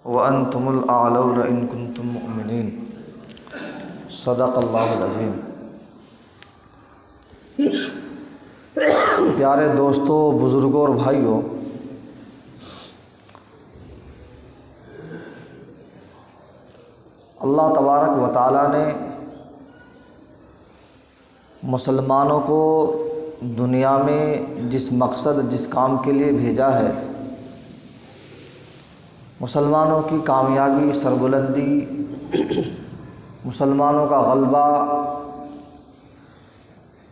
وَأَنْتُمُ الْأَعْلَوْنَ إِن كُنتُم مُؤْمِنِينَ صدق اللہ العظیم۔ پیارے دوستوں، بزرگوں اور بھائیوں، اللہ تبارک و تعالیٰ نے مسلمانوں کو دنیا میں جس مقصد جس کام کے لیے بھیجا ہے، مسلمانوں کی کامیابی، سربلندی، مسلمانوں کا غلبہ،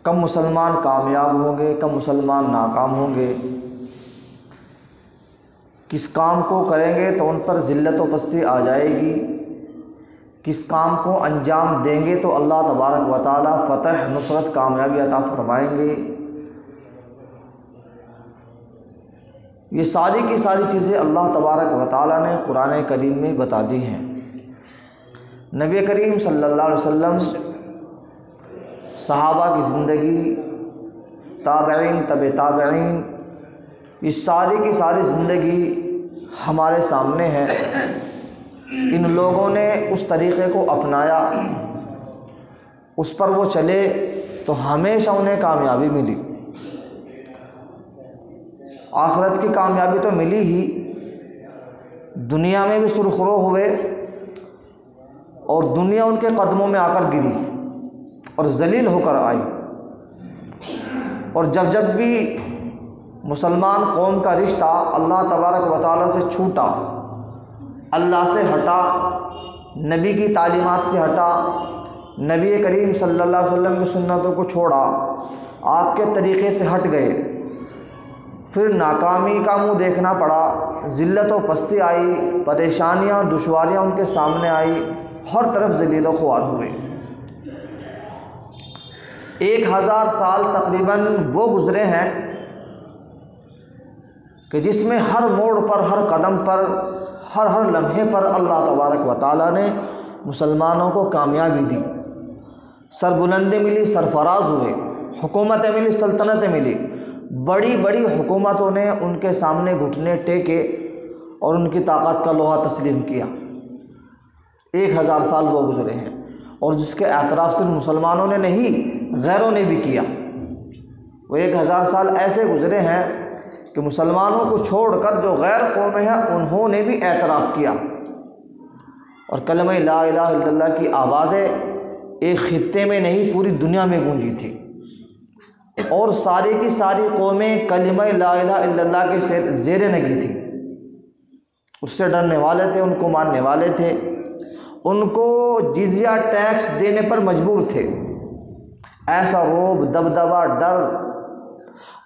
کم مسلمان کامیاب ہوں گے، کم مسلمان ناکام ہوں گے، کس کام کو کریں گے تو ان پر ذلت و پستی آ جائے گی، کس کام کو انجام دیں گے تو اللہ تبارک و تعالیٰ فتح، نصرت، کامیابی عطا فرمائیں گے، یہ ساری کی ساری چیزیں اللہ تبارک و تعالیٰ نے قرآن کریم میں بتا دی ہیں۔ نبی کریم صلی اللہ علیہ وسلم، صحابہ کی زندگی، تابعین، تبع تابعین، یہ ساری کی ساری زندگی ہمارے سامنے ہے۔ ان لوگوں نے اس طریقے کو اپنایا، اس پر وہ چلے تو ہمیشہ انہیں کامیابی ملی، آخرت کی کامیابی تو ملی ہی، دنیا میں بھی سرخرو ہوئے اور دنیا ان کے قدموں میں آ کر گری اور ذلیل ہو کر آئی۔ اور جب جب بھی مسلمان قوم کا رشتہ اللہ تبارک و تعالیٰ سے چھوٹا، اللہ سے ہٹا، نبی کی تعلیمات سے ہٹا، نبی کریم صلی اللہ علیہ وسلم کی سنتوں کو چھوڑا، آپ کے طریقے سے ہٹ گئے، پھر ناکامی کا منہ دیکھنا پڑا، ذلت و پستی آئی، پریشانیاں، دشواریاں ان کے سامنے آئی، ہر طرف ذلیل و خوار ہوئے۔ 1000 سال تقریباً وہ گزرے ہیں کہ جس میں ہر موڑ پر، ہر قدم پر، ہر لمحے پر اللہ تبارک و تعالیٰ نے مسلمانوں کو کامیابی دی، سربلندی ملی، سرفراز ہوئے، حکومتیں ملی، سلطنتیں ملی، بڑی بڑی حکومتوں نے ان کے سامنے گھٹنے ٹیکے اور ان کی طاقت کا لوہا تسلیم کیا۔ 1000 سال وہ گزرے ہیں، اور جس کے اعتراف صرف مسلمانوں نے نہیں، غیروں نے بھی کیا۔ وہ 1000 سال ایسے گزرے ہیں کہ مسلمانوں کو چھوڑ کر جو غیر قومیں ہیں انہوں نے بھی اعتراف کیا، اور کلمہ لا الہ الا اللہ کی آوازیں ایک خطے میں نہیں پوری دنیا میں گونجی تھی، اور ساری کی ساری قومیں کلمہ لا الہ الا اللہ کے زیر نگی تھی، اس سے ڈرنے والے تھے، ان کو ماننے والے تھے، ان کو جزیہ ٹیکس دینے پر مجبور تھے۔ ایسا رعب، دبدبہ، ڈر،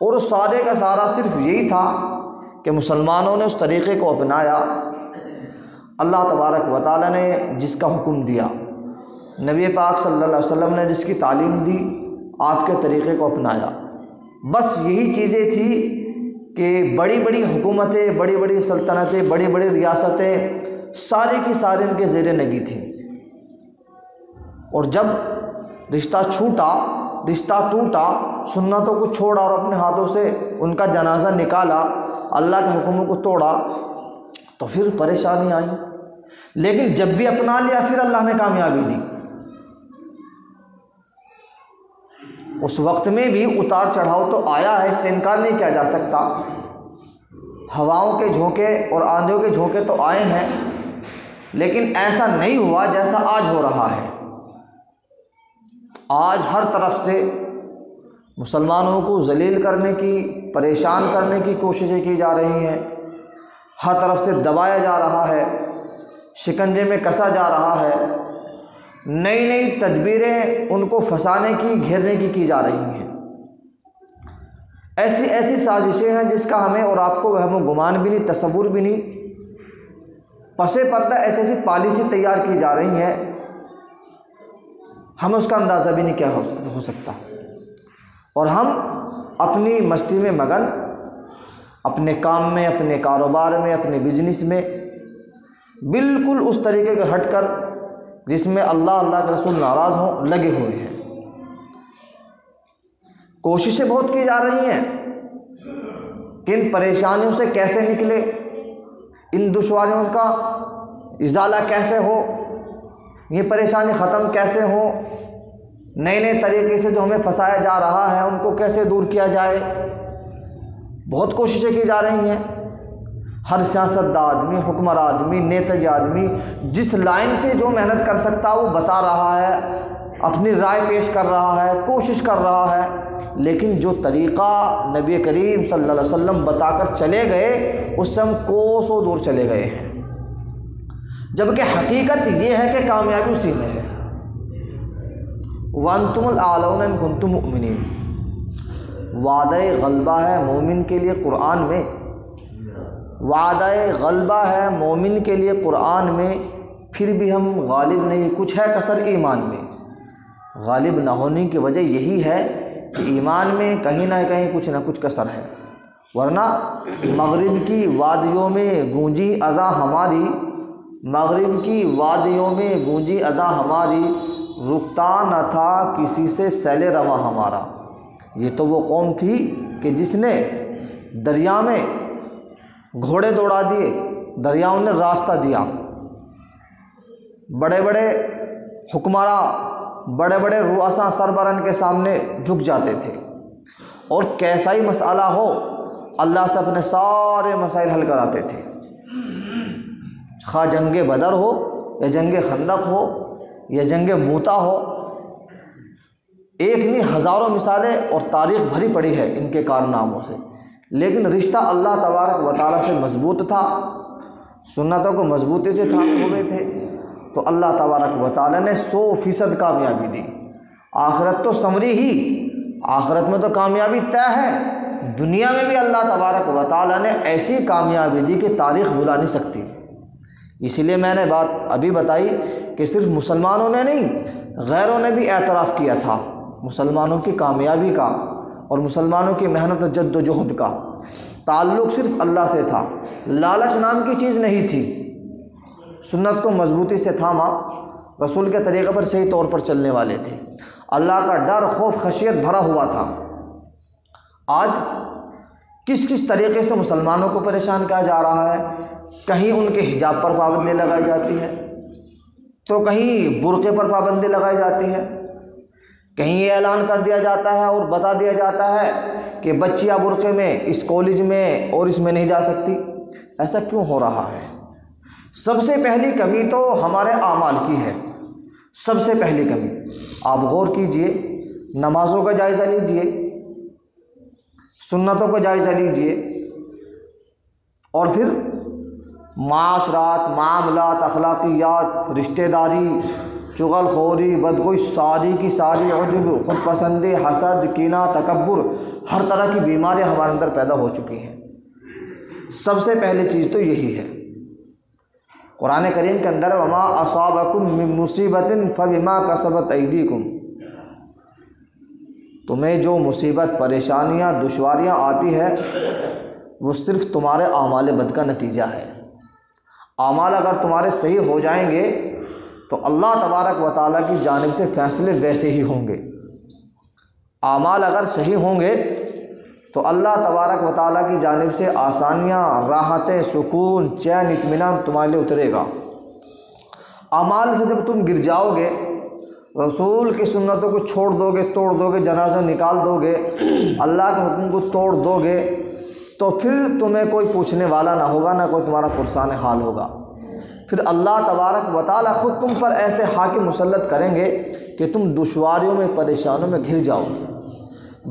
اور سارے کا سارا صرف یہی تھا کہ مسلمانوں نے اس طریقے کو اپنایا، اللہ تبارک و تعالیٰ نے جس کا حکم دیا، نبی پاک صلی اللہ علیہ وسلم نے جس کی تعلیم دی، آپ کے طریقے کو اپنایا۔ بس یہی چیزیں تھی کہ بڑی بڑی حکومتیں، بڑی بڑی سلطنتیں، بڑی بڑی ریاستیں ساری کی ساری ان کے زیر نگی تھیں، اور جب رشتہ چھوٹا، رشتہ ٹوٹا، سنتوں کو چھوڑا اور اپنے ہاتھوں سے ان کا جنازہ نکالا، اللہ کے حکموں کو توڑا، تو پھر پریشانی آئی، لیکن جب بھی اپنا لیا پھر اللہ نے کامیابی دی۔ اس وقت میں بھی اتار چڑھاؤ تو آیا ہے، اس سے انکار نہیں کیا جا سکتا، ہواؤں کے جھونکے اور آندھیوں کے جھونکے تو آئے ہیں، لیکن ایسا نہیں ہوا جیسا آج ہو رہا ہے۔ آج ہر طرف سے مسلمانوں کو ذلیل کرنے کی، پریشان کرنے کی کوششیں کی جا رہی ہیں، ہر طرف سے دبایا جا رہا ہے، شکنجے میں کسا جا رہا ہے، نئی نئی تدبیریں ان کو پھنسانے کی، گھیرنے کی جا رہی ہیں۔ ایسی ایسی سازشیں ہیں جس کا ہمیں اور آپ کو وہم و گمان بھی نہیں، تصور بھی نہیں، پس پردہ ایسی ایسی پالیسی تیار کی جا رہی ہیں، ہمیں اس کا اندازہ بھی نہیں کیا ہو سکتا، اور ہم اپنی مستی میں مگن، اپنے کام میں، اپنے کاروبار میں، اپنے بزنس میں بالکل اس طریقے کو ہٹ کر جس میں اللہ کے رسول ناراض ہوں، لگے ہوئے ہیں۔ کوششیں بہت کی جا رہی ہیں کہ ان پریشانیوں سے کیسے نکلے، ان دشواریوں کا ازالہ کیسے ہو، یہ پریشانی ختم کیسے ہو، نئے نئے طریقے سے جو ہمیں پھنسایا جا رہا ہے ان کو کیسے دور کیا جائے، بہت کوششیں کی جا رہی ہیں۔ ہر سیاست دا آدمی، حکمر آدمی، نیتج آدمی جس لائن سے جو محنت کر سکتا وہ بتا رہا ہے، اپنی رائے پیش کر رہا ہے، کوشش کر رہا ہے، لیکن جو طریقہ نبی کریم صلی اللہ علیہ وسلم بتا کر چلے گئے اس سے ہم کوسوں دور چلے گئے ہیں، جبکہ حقیقت یہ ہے کہ کامیابی اسی میں ہے۔ وَأَنْتُمُ الْأَعْلَوْنَ إِن كُنتُم مُؤْمِنِينَ، وعدہ غلبہ ہے مومن کے لیے قرآن میں، وعدہ غلبہ ہے مومن کے لیے قرآن میں، پھر بھی ہم غالب نہیں، کچھ ہے کسر ایمان میں۔ غالب نہ ہونے کی وجہ یہی ہے کہ ایمان میں کہیں نہ کہیں کچھ نہ کچھ کسر ہے، ورنہ مغرب کی وادیوں میں گونجی اذاں ہماری، مغرب کی وادیوں میں گونجی اذاں ہماری، رکتا نہ تھا کسی سے سیل رواں ہمارا۔ یہ تو وہ قوم تھی کہ جس نے دریا میں گھوڑے دوڑا دیے، دریاؤں نے راستہ دیا، بڑے بڑے حکمراں، بڑے بڑے رؤساء سربراہان کے سامنے جھک جاتے تھے، اور کیسا ہی مسئلہ ہو اللہ سے اپنے سارے مسائل حل کراتے تھے، خواہ جنگ بدر ہو یا جنگ خندق ہو یا جنگ موتا ہو، ایک نہیں ہزاروں مثالیں اور تاریخ بھری پڑی ہے ان کے کارناموں سے، لیکن رشتہ اللہ تبارک و تعالیٰ سے مضبوط تھا، سنتوں کو مضبوطی سے تھامے ہوئے تھے، تو اللہ تبارک و تعالیٰ نے 100% کامیابی دی۔ آخرت تو سنوری ہی، آخرت میں تو کامیابی طے ہے، دنیا میں بھی اللہ تبارک و تعالیٰ نے ایسی کامیابی دی کہ تاریخ بھلا نہیں سکتی۔ اسی لیے میں نے بات ابھی بتائی کہ صرف مسلمانوں نے نہیں، غیروں نے بھی اعتراف کیا تھا مسلمانوں کی کامیابی کا اور مسلمانوں کی محنت و جد و جہد کا۔ تعلق صرف اللہ سے تھا، لالچ نام کی چیز نہیں تھی، سنت کو مضبوطی سے تھاما، رسول کے طریقے پر صحیح طور پر چلنے والے تھے، اللہ کا ڈر خوف خشیت بھرا ہوا تھا۔ آج کس کس طریقے سے مسلمانوں کو پریشان کیا جا رہا ہے، کہیں ان کے حجاب پر پابندی لگائی جاتی ہے تو کہیں برقعے پر پابندی لگائی جاتی ہے، کہیں یہ اعلان کر دیا جاتا ہے اور بتا دیا جاتا ہے کہ بچیاں برقعے میں اس کالج میں اور اس میں نہیں جا سکتی۔ ایسا کیوں ہو رہا ہے؟ سب سے پہلی کمی تو ہمارے اعمال کی ہے، سب سے پہلی کمی۔ آپ غور کیجئے، نمازوں کا جائزہ لیجئے، سنتوں کا جائزہ لیجئے، اور پھر معاشرات، معاملات، اخلاقیات، رشتہ داری، چغل خوری، بدگوئی، ساری کی ساری، عجب، خود پسندی، حسد، کینہ، تکبر، ہر طرح کی بیماریاں ہمارے اندر پیدا ہو چکی ہیں۔ سب سے پہلی چیز تو یہی ہے۔ قرآن کریم کے اندر وما اصابکم من مصیبت فبما کسبت ایدیکم، تمہیں جو مصیبت، پریشانیاں، دشواریاں آتی ہے وہ صرف تمہارے اعمال بد کا نتیجہ ہے۔ اعمال اگر تمہارے صحیح ہو جائیں گے تو اللہ تبارک و تعالیٰ کی جانب سے فیصلے ویسے ہی ہوں گے۔ اعمال اگر صحیح ہوں گے تو اللہ تبارک و تعالیٰ کی جانب سے آسانیاں، راحتیں، سکون، چین، اطمینان تمہارے لیے اترے گا۔ اعمال سے جب تم گر جاؤ گے، رسول کی سنتوں کو چھوڑ دو گے، توڑ دو گے، جنازہ نکال دو گے، اللہ کے حکم کو توڑ دو گے، تو پھر تمہیں کوئی پوچھنے والا نہ ہوگا، نہ کوئی تمہارا پرسان حال ہوگا۔ پھر اللہ تبارک و تعالیٰ خود تم پر ایسے حاکم مسلط کریں گے کہ تم دشواریوں میں، پریشانوں میں گھر جاؤ۔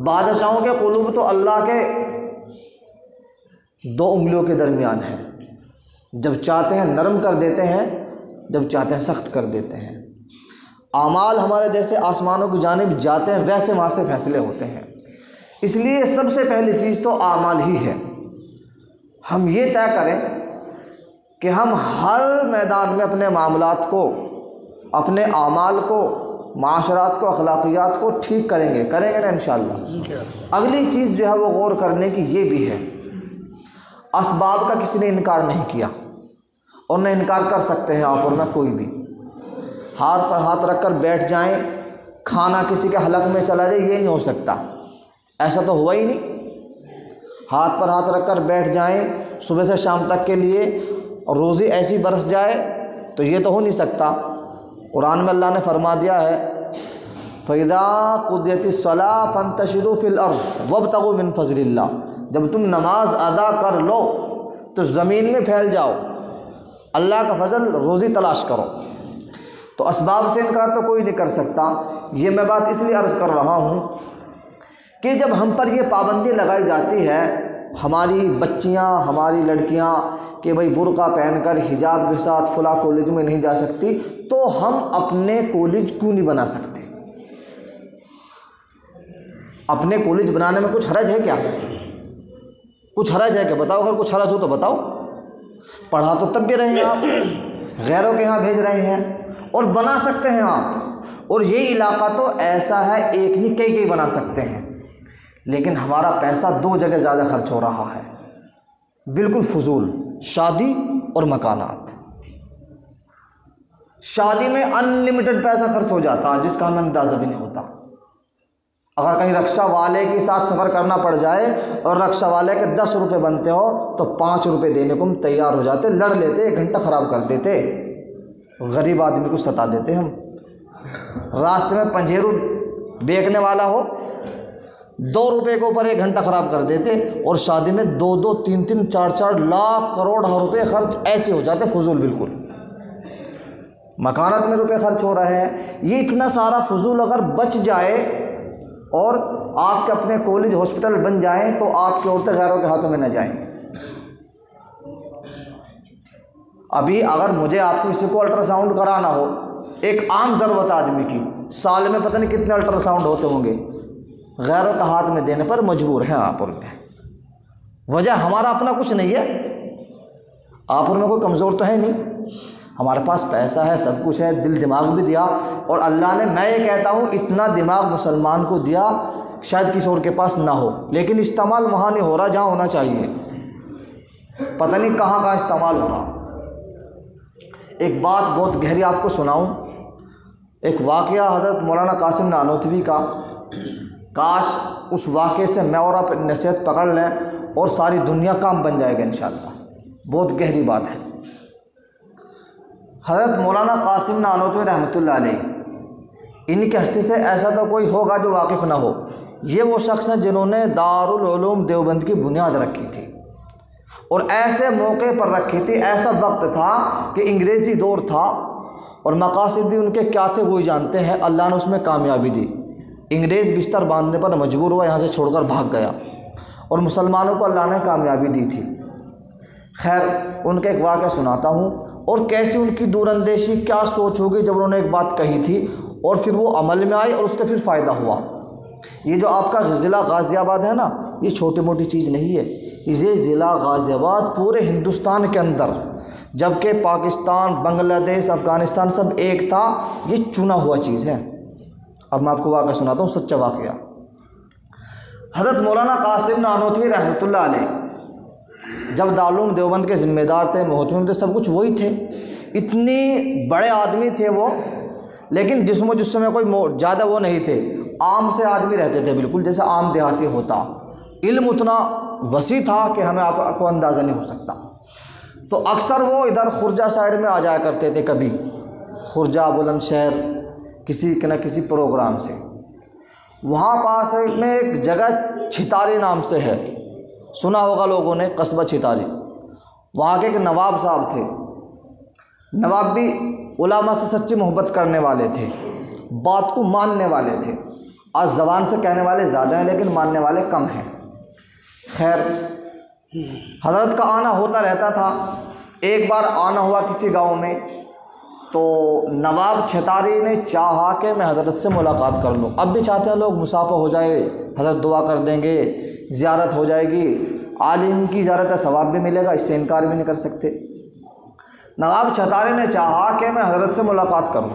بادشاہوں کے قلوب تو اللہ کے 2 انگلیوں کے درمیان ہے، جب چاہتے ہیں نرم کر دیتے ہیں، جب چاہتے ہیں سخت کر دیتے ہیں۔ اعمال ہمارے جیسے آسمانوں کی جانب جاتے ہیں ویسے وہاں سے فیصلے ہوتے ہیں۔ اس لیے سب سے پہلی چیز تو اعمال ہی ہے۔ ہم یہ طے کریں کہ ہم ہر میدان میں اپنے معاملات کو، اپنے اعمال کو، معاشرات کو، اخلاقیات کو ٹھیک کریں گے نا انشاءاللہ۔ اگلی چیز جو ہے وہ غور کرنے کی یہ بھی ہے، اسباب کا کسی نے انکار نہیں کیا، اور نہ انکار کر سکتے ہیں آپ اور میں کوئی بھی۔ ہاتھ پر ہاتھ رکھ کر بیٹھ جائیں، کھانا کسی کے حلق میں چلا جائے، یہ نہیں ہو سکتا، ایسا تو ہوا ہی نہیں۔ ہاتھ پر ہاتھ رکھ کر بیٹھ جائیں صبح سے شام تک کے لیے، اور روزی ایسی برس جائے تو یہ تو ہو نہیں سکتا۔ قرآن میں اللہ نے فرما دیا ہے فَإِذَا قُضِيَتِ الصَّلَاةُ فَانتَشِرُوا فِي الْأَرْضِ وَابْتَغُوا مِن فَضْلِ اللَّهِ، جب تم نماز ادا کر لو تو زمین میں پھیل جاؤ، اللہ کا فضل روزی تلاش کرو۔ تو اسباب سے انکار تو کوئی نہیں کر سکتا۔ یہ میں بات اس لیے عرض کر رہا ہوں کہ جب ہم پر یہ پابندی لگائی جاتی ہے، ہماری بچیاں، ہماری لڑکیاں کہ بھئی برقع پہن کر حجاب کے ساتھ فلاں کالج میں نہیں جا سکتی، تو ہم اپنے کالج کیوں نہیں بنا سکتے؟ اپنے کالج بنانے میں کچھ حرج ہے کیا؟ کچھ حرج ہے کہ بتاؤ، اگر کچھ حرج ہو تو بتاؤ۔ پڑھا تو تب بھی رہے ہیں آپ، غیروں کے یہاں بھیج رہے ہیں، اور بنا سکتے ہیں آپ۔ اور یہ علاقہ تو ایسا ہے ایک نہیں کئی بنا سکتے ہیں، لیکن ہمارا پیسہ دو جگہ زیادہ خرچ ہو رہا ہے، بالکل فضول، شادی اور مکانات۔ شادی میں ان لمیٹڈ پیسہ خرچ ہو جاتا ہے جس کا ہمیں اندازہ بھی نہیں ہوتا۔ اگر کہیں رکشہ والے کے ساتھ سفر کرنا پڑ جائے اور رکشہ والے کے 10 روپے بنتے ہو تو 5 روپے دینے کو ہم تیار ہو جاتے، لڑ لیتے، 1 گھنٹہ خراب کر دیتے، غریب آدمی کو ستا دیتے ہم۔ راستے میں پنجھیرو بیچنے والا ہو 2 روپے کے اوپر 1 گھنٹہ خراب کر دیتے، اور شادی میں 2 3 4 لاکھ کروڑ روپے خرچ ایسے ہو جاتے، فضول بالکل۔ مکانات میں روپے خرچ ہو رہے ہیں۔ یہ اتنا سارا فضول اگر بچ جائے اور آپ کے اپنے کالج ہاسپٹل بن جائیں تو آپ کی عورتیں غیروں کے ہاتھوں میں نہ جائیں۔ ابھی اگر مجھے آپ کسی کو الٹرا ساؤنڈ کرانا ہو، ایک عام ضرورت آدمی کی، سال میں پتہ نہیں کتنے الٹرا ساؤنڈ ہوتے ہوں گے، غیروں کے ہاتھ میں دینے پر مجبور ہیں آپ اور میں۔ وجہ ہمارا اپنا کچھ نہیں ہے، آپ اور میں کوئی کمزور تو ہے نہیں، ہمارے پاس پیسہ ہے، سب کچھ ہے، دل دماغ بھی دیا، اور اللہ نے، میں یہ کہتا ہوں اتنا دماغ مسلمان کو دیا شاید کسی اور کے پاس نہ ہو، لیکن استعمال وہاں نہیں ہو رہا جہاں ہونا چاہیے، پتہ نہیں کہاں استعمال ہو رہا۔ ایک بات بہت گہری آپ کو سناؤں، ایک واقعہ حضرت مولانا قاسم نانوتوی کا، کاش اس واقعے سے میں اور آپ نصیحت پکڑ لیں اور ساری دنیا کام بن جائے گا انشاءاللہ، بہت گہری بات ہے۔ حضرت مولانا قاسم نانوتوی رحمۃ اللہ علیہ، ان کی ہستی سے ایسا تو کوئی ہوگا جو واقف نہ ہو۔ یہ وہ شخص ہیں جنہوں نے دارالعلوم دیوبند کی بنیاد رکھی تھی، اور ایسے موقع پر رکھی تھی، ایسا وقت تھا کہ انگریزی دور تھا، اور مقاصد بھی ان کے کیا تھے وہی جانتے ہیں، اللہ نے اس میں کامیابی دی۔ انگریز بستر باندھنے پر مجبور ہوا، یہاں سے چھوڑ کر بھاگ گیا، اور مسلمانوں کو اللہ نے کامیابی دی تھی۔ خیر، ان کا ایک واقعہ سناتا ہوں، اور کیسی ان کی دور اندیشی، کیا سوچ ہوگی جب انہوں نے ایک بات کہی تھی اور پھر وہ عمل میں آئی اور اس کا پھر فائدہ ہوا۔ یہ جو آپ کا ضلع غازی آباد ہے نا، یہ چھوٹی موٹی چیز نہیں ہے، یہ ضلع غازی آباد پورے ہندوستان کے اندر، جبکہ پاکستان، بنگلہ دیش، افغانستان سب ایک تھا، یہ چنا ہوا چیز ہے۔ اب میں آپ کو واقعہ سناتا ہوں، سچا واقعہ۔ حضرت مولانا قاسم نانوتوی رحمۃ اللہ علیہ جب دارالعلوم دیوبند کے ذمہ دار تھے، محتمم تھے، سب کچھ وہی تھے، اتنے بڑے آدمی تھے وہ، لیکن جسم و جسم میں کوئی زیادہ وہ نہیں تھے، عام سے آدمی رہتے تھے، بالکل جیسے عام دیہاتی ہوتا۔ علم اتنا وسیع تھا کہ ہمیں آپ کو اندازہ نہیں ہو سکتا۔ تو اکثر وہ ادھر خرجہ سائڈ میں آ جایا کرتے تھے، کبھی خرجہ، بلند شہر، کسی نہ کسی پروگرام سے۔ وہاں پاس میں ایک جگہ چھتاری نام سے ہے، سنا ہوگا لوگوں نے، قصبہ چھتاری۔ وہاں کے ایک نواب صاحب تھے، نواب بھی علماء سے سچی محبت کرنے والے تھے، بات کو ماننے والے تھے۔ آج زبان سے کہنے والے زیادہ ہیں لیکن ماننے والے کم ہیں۔ خیر، حضرت کا آنا ہوتا رہتا تھا۔ ایک بار آنا ہوا کسی گاؤں میں، تو نواب چھتاری نے چاہا کہ میں حضرت سے ملاقات کر لوں۔ اب بھی چاہتے ہیں لوگ، مسافہ ہو جائے، حضرت دعا کر دیں گے، زیارت ہو جائے گی، عالم کی زیارت ہے، ثواب بھی ملے گا، اس سے انکار بھی نہیں کر سکتے۔ نواب چھتاری نے چاہا کہ میں حضرت سے ملاقات کروں،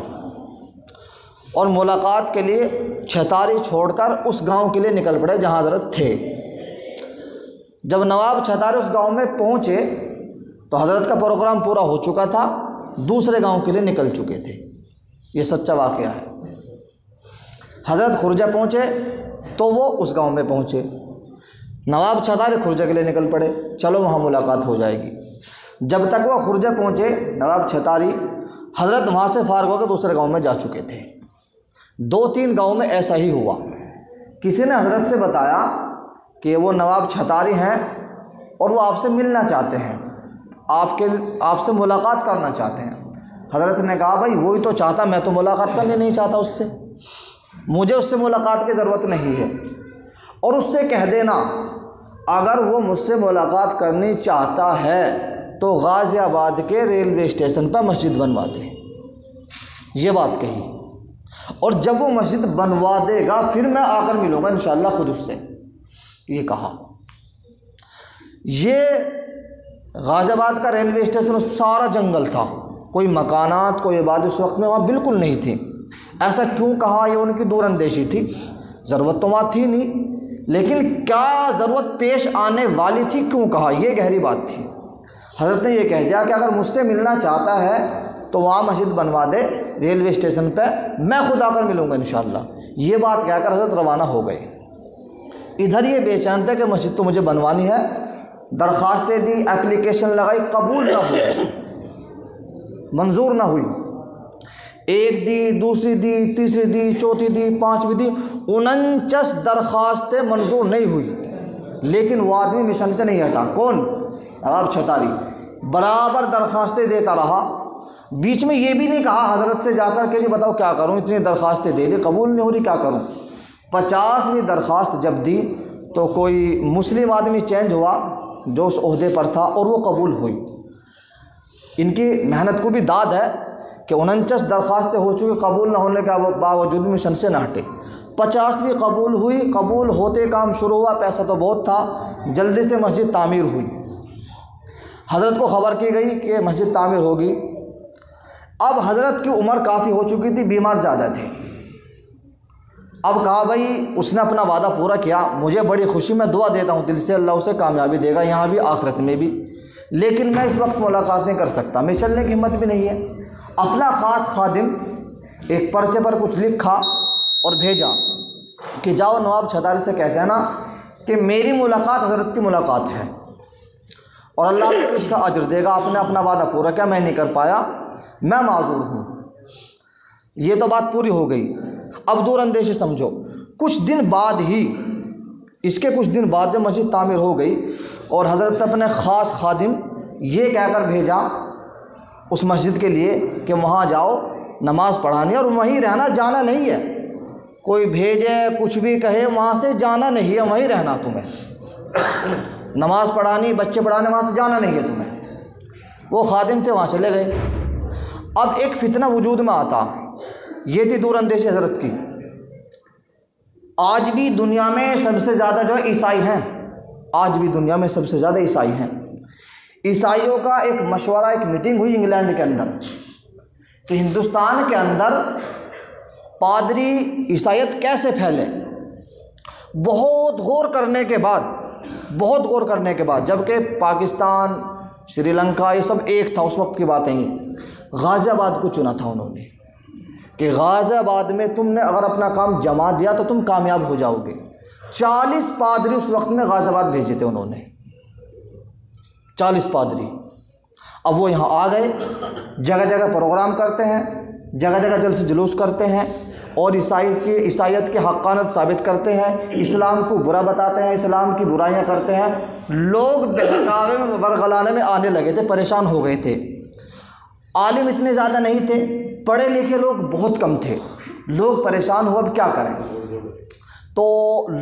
اور ملاقات کے لیے چھتاری چھوڑ کر اس گاؤں کے لیے نکل پڑے جہاں حضرت تھے۔ جب نواب چھتاری اس گاؤں میں پہنچے تو حضرت کا پروگرام پورا ہو چکا تھا، دوسرے گاؤں کے لیے نکل چکے تھے۔ یہ سچا واقعہ ہے۔ حضرت خرجہ پہنچے تو وہ اس گاؤں میں پہنچے، نواب چھتاری خرجہ کے لیے نکل پڑے، چلو وہاں ملاقات ہو جائے گی۔ جب تک وہ خرجہ پہنچے نواب چھتاری، حضرت وہاں سے فارغ ہو کے دوسرے گاؤں میں جا چکے تھے۔ 2-3 گاؤں میں ایسا ہی ہوا۔ کسی نے حضرت سے بتایا کہ وہ نواب چھتاری ہیں اور وہ آپ سے ملنا چاہتے ہیں، آپ سے ملاقات کرنا چاہتے ہیں۔ حضرت نے کہا بھائی وہی تو چاہتا، میں تو ملاقات کرنی نہیں چاہتا اس سے، مجھے اس سے ملاقات کی ضرورت نہیں ہے۔ اور اس سے کہہ دینا اگر وہ مجھ سے ملاقات کرنی چاہتا ہے تو غازی آباد کے ریلوے اسٹیشن پر مسجد بنوا دے، یہ بات کہی۔ اور جب وہ مسجد بنوا دے گا پھر میں آ کر ملوں گا انشاءاللہ خود اس سے، یہ کہا۔ یہ غازی آباد کا ریلوے اسٹیشن سارا جنگل تھا، کوئی مکانات کوئی عبادت اس وقت میں وہاں بالکل نہیں تھی۔ ایسا کیوں کہا؟ یہ ان کی دور اندیشی تھی، ضرورت تو وہاں تھی نہیں، لیکن کیا ضرورت پیش آنے والی تھی، کیوں کہا، یہ گہری بات تھی۔ حضرت نے یہ کہہ دیا کہ اگر مجھ سے ملنا چاہتا ہے تو وہاں مسجد بنوا دے ریلوے اسٹیشن پہ، میں خود آ کر ملوں گا انشاءاللہ۔ یہ بات کہہ کر حضرت روانہ ہو گئے۔ ادھر یہ بے چین تھے کہ مسجد تو مجھے بنوانی ہے، درخواستیں دی، اپلیکیشن لگائی، قبول نہ ہوئی، منظور نہ ہوئی۔ ایک دی، دوسری دی، تیسری دی، چوتھی دی، پانچویں دی، 49 درخواستیں منظور نہیں ہوئی۔ لیکن وہ آدمی مشن سے نہیں ہٹا۔ کون؟ نواب چھتاری برابر درخواستیں دیتا رہا۔ بیچ میں یہ بھی نہیں کہا حضرت سے جا کر کہ جی بتاؤ کیا کروں، اتنی درخواستیں دے دی قبول نہیں ہو رہی، کیا کروں۔ 50ویں درخواست جب دی تو کوئی مسلم آدمی چینج ہوا جو اس عہدے پر تھا اور وہ قبول ہوئی۔ ان کی محنت کو بھی داد ہے کہ 49 درخواستیں ہو چکی، قبول نہ ہونے کے باوجود مشن سے نہ ہٹے۔ 50ویں قبول ہوئی، قبول ہوتے کام شروع ہوا، پیسہ تو بہت تھا، جلدی سے مسجد تعمیر ہوئی۔ حضرت کو خبر کی گئی کہ مسجد تعمیر ہوگی۔ اب حضرت کی عمر کافی ہو چکی تھی، بیمار زیادہ تھے۔ اب کہا بھائی اس نے اپنا وعدہ پورا کیا، مجھے بڑی خوشی، میں دعا دیتا ہوں دل سے اللہ اسے کامیابی دے گا یہاں بھی آخرت میں بھی، لیکن میں اس وقت ملاقات نہیں کر سکتا، میں چلنے کی ہمت بھی نہیں ہے۔ اپنا خاص خادم ایک پرچے پر کچھ لکھا اور بھیجا کہ جاؤ نواب چھتاری سے کہہ دینا کہ میری ملاقات حضرت کی ملاقات ہے اور اللہ آپ کو اس کا اجر دے گا، آپ نے اپنا وعدہ پورا کیا، میں نہیں کر پایا، میں معذور ہوں۔ یہ تو بات پوری ہو گئی۔ اب دور اندیشی سمجھو، کچھ دن بعد ہی، اس کے کچھ دن بعد جب مسجد تعمیر ہو گئی اور حضرت اپنے خاص خادم یہ کہہ کر بھیجا اس مسجد کے لیے کہ وہاں جاؤ نماز پڑھانی اور وہیں رہنا، جانا نہیں ہے، کوئی بھیجے کچھ بھی کہے وہاں سے جانا نہیں ہے، وہیں رہنا تمہیں، نماز پڑھانی، بچے پڑھانے، وہاں سے جانا نہیں ہے تمہیں۔ وہ خادم تھے، وہاں چلے گئے۔ اب ایک فتنہ وجود میں آتا، یہ تھی دور اندیشی حضرت کی۔ آج بھی دنیا میں سب سے زیادہ جو ہے عیسائی ہیں، آج بھی دنیا میں سب سے زیادہ عیسائی ہیں۔ عیسائیوں کا ایک مشورہ، ایک میٹنگ ہوئی انگلینڈ کے اندر کہ ہندوستان کے اندر پادری عیسائیت کیسے پھیلے۔ بہت غور کرنے کے بعد جبکہ پاکستان، سری لنکا یہ سب ایک تھا اس وقت کی باتیں ہی، غازی آباد کو چنا تھا انہوں نے کہ غازی آباد میں تم نے اگر اپنا کام جما دیا تو تم کامیاب ہو جاؤ گے۔ 40 پادری اس وقت میں غازی آباد بھیجے تھے انہوں نے، 40 پادری۔ اب وہ یہاں آ گئے، جگہ جگہ پروگرام کرتے ہیں، جگہ جگہ جلسے جلوس کرتے ہیں اور عیسائیت کے حقانیت ثابت کرتے ہیں، اسلام کو برا بتاتے ہیں، اسلام کی برائیاں کرتے ہیں۔ لوگ بہکاوے میں ورغلانے میں آنے لگے تھے، پریشان ہو گئے تھے۔ عالم اتنے زیادہ نہیں تھے، پڑھے لکھے لوگ بہت کم تھے، لوگ پریشان ہوئے اب کیا کریں۔ تو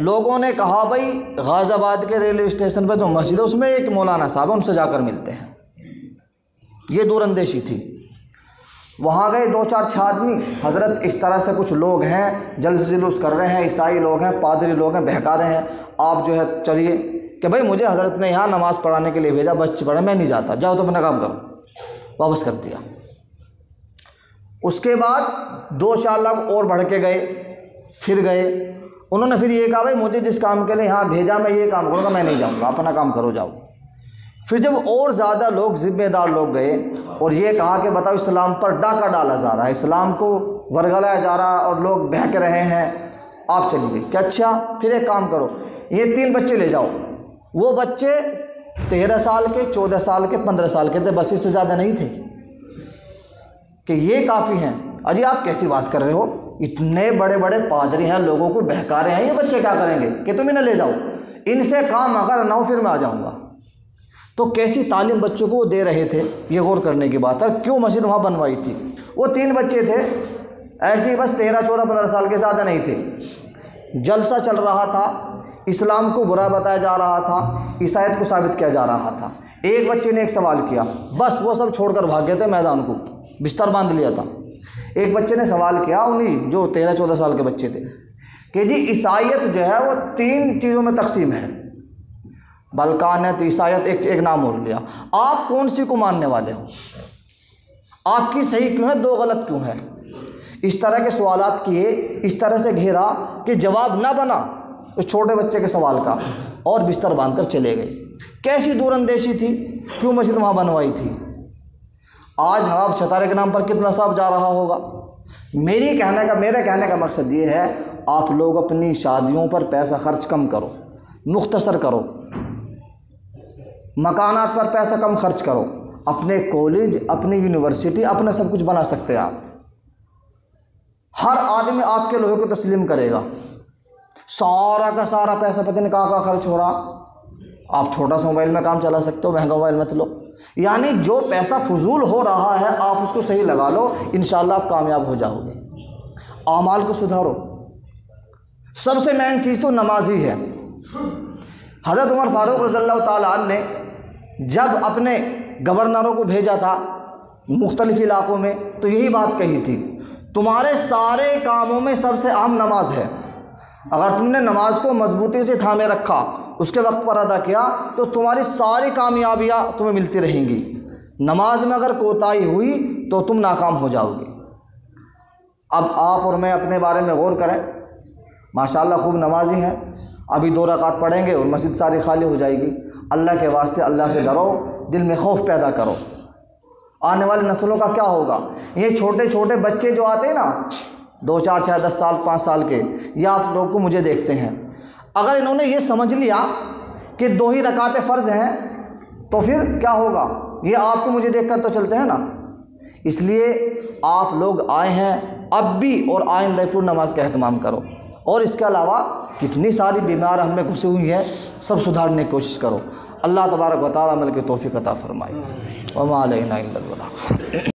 لوگوں نے کہا بھائی غازی آباد کے ریلوے اسٹیشن پہ جو مسجد ہے اس میں ایک مولانا صاحب ہے، ان سے جا کر ملتے ہیں۔ یہ دور اندیشی تھی۔ وہاں گئے 2-4 آدمی، حضرت اس طرح سے کچھ لوگ ہیں جلسے جلوس کر رہے ہیں، عیسائی لوگ ہیں، پادری لوگ ہیں، بہکا رہے ہیں، آپ جو ہے چلیے کہ بھائی مجھے حضرت نے یہاں نماز پڑھانے کے لیے بھیجا، بچے پڑھے، میں نہیں جاتا، جاؤ تو اپنا کام کرو، واپس کر دیا۔ اس کے بعد 2-4 لوگ اور بڑھ کے گئے، پھر گئے، انہوں نے پھر یہ کہا بھائی مجھے جس کام کے لیے یہاں بھیجا میں یہ کام کروں گا، میں نہیں جاؤں گا، اپنا کام کرو جاؤ۔ پھر جب اور زیادہ لوگ ذمہ دار لوگ گئے اور یہ کہا کہ بتاؤ اسلام پر ڈاکہ ڈالا جا رہا ہے، اسلام کو ورگلایا جا رہا ہے اور لوگ بہک رہے ہیں، آپ چلیے کہ اچھا پھر ایک کام کرو، یہ 3 بچے لے جاؤ۔ وہ بچے 13 سال کے، 14 سال کے، 15 سال کے تھے، بس اس سے زیادہ نہیں تھے کہ یہ کافی ہیں۔ اجی آپ کیسی بات کر رہے ہو، اتنے بڑے بڑے پادری ہیں، لوگوں کو بہکا رہے ہیں، یہ بچے کیا کریں گے کہ تم انہیں لے جاؤ، ان سے کام اگر نہ ہو پھر میں آ جاؤں گا۔ تو کیسی تعلیم بچوں کو وہ دے رہے تھے، یہ غور کرنے کی بات ہے۔ کیوں مسجد وہاں بنوائی تھی؟ وہ 3 بچے تھے ایسے ہی، بس 13 14 15 سال کے، زیادہ نہیں تھے۔ جلسہ چل رہا تھا، اسلام کو برا بتایا جا رہا تھا، عیسائیت کو ثابت کیا جا رہا تھا۔ ایک بچے نے ایک سوال کیا، بس وہ سب چھوڑ کر بھاگ گئے تھے میدان کو، بستر باندھ لیا تھا۔ ایک بچے نے سوال کیا، انہیں جو 13 14 سال کے بچے تھے، کہ جی عیسائیت جو ہے وہ 3 چیزوں میں تقسیم ہے، بلکانت، عیسائیت، ایک نام اور لیا، آپ کون سی کو ماننے والے ہو؟ آپ کی صحیح کیوں ہے، 2 غلط کیوں ہے؟ اس طرح کے سوالات کیے، اس طرح سے گھیرا کہ جواب نہ بنا اس چھوٹے بچے کے سوال کا، اور بستر باندھ کر چلے گئے۔ کیسی دور اندیشی تھی، کیوں مسجد وہاں بنوائی تھی؟ آج نواب چھتارے کے نام پر کتنا صاحب جا رہا ہوگا۔ میرے کہنے کا مقصد یہ ہے، آپ لوگ اپنی شادیوں پر پیسہ خرچ کم کرو، مختصر کرو، مکانات پر پیسہ کم خرچ کرو، اپنے کالج، اپنی یونیورسٹی، اپنا سب کچھ بنا سکتے ہیں آپ۔ ہر آدمی آپ کے لوہے کو تسلیم کرے گا، سارا کا سارا پیسہ پتہ نہیں کہاں خرچ ہو رہا۔ آپ چھوٹا سا موبائل میں کام چلا سکتے ہو، مہنگا موبائل مت لو۔ یعنی جو پیسہ فضول ہو رہا ہے آپ اس کو صحیح لگا لو، انشاءاللہ آپ کامیاب ہو جاؤ گے۔ اعمال کو سدھارو۔ سب سے مین چیز تو نماز ہی ہے۔ حضرت عمر فاروق رضی اللہ تعالیٰ عنہ نے جب اپنے گورنروں کو بھیجا تھا مختلف علاقوں میں، تو یہی بات کہی تھی، تمہارے سارے کاموں میں سب سے اہم نماز ہے، اگر تم نے نماز کو مضبوطی سے تھامے رکھا، اس کے وقت پر ادا کیا، تو تمہاری ساری کامیابیاں تمہیں ملتی رہیں گی۔ نماز میں اگر کوتاہی ہوئی تو تم ناکام ہو جاؤ گے۔ اب آپ اور میں اپنے بارے میں غور کریں، ماشاءاللہ خوب نمازی ہیں، ابھی 2 رکعت پڑھیں گے اور مسجد ساری خالی ہو جائے گی۔ اللہ کے واسطے اللہ سے ڈرو، دل میں خوف پیدا کرو۔ آنے والی نسلوں کا کیا ہوگا؟ یہ چھوٹے چھوٹے بچے جو آتے ہیں نا، 2 4 6 10 سال 5 سال کے، یہ آپ لوگ کو مجھے دیکھتے ہیں، اگر انہوں نے یہ سمجھ لیا کہ 2 ہی رکعتیں فرض ہیں تو پھر کیا ہوگا؟ یہ آپ کو مجھے دیکھ کر تو چلتے ہیں نا۔ اس لیے آپ لوگ آئے ہیں اب بھی، اور آئندہ پور نماز کا اہتمام کرو، اور اس کے علاوہ کتنی ساری بیمار ہم میں گھسے ہوئی ہیں، سب سدھارنے کی کوشش کرو۔ اللہ تبارک و تعالیٰ عمل کی توفیق عطا فرمائے۔ وما علینا الا البلاغ۔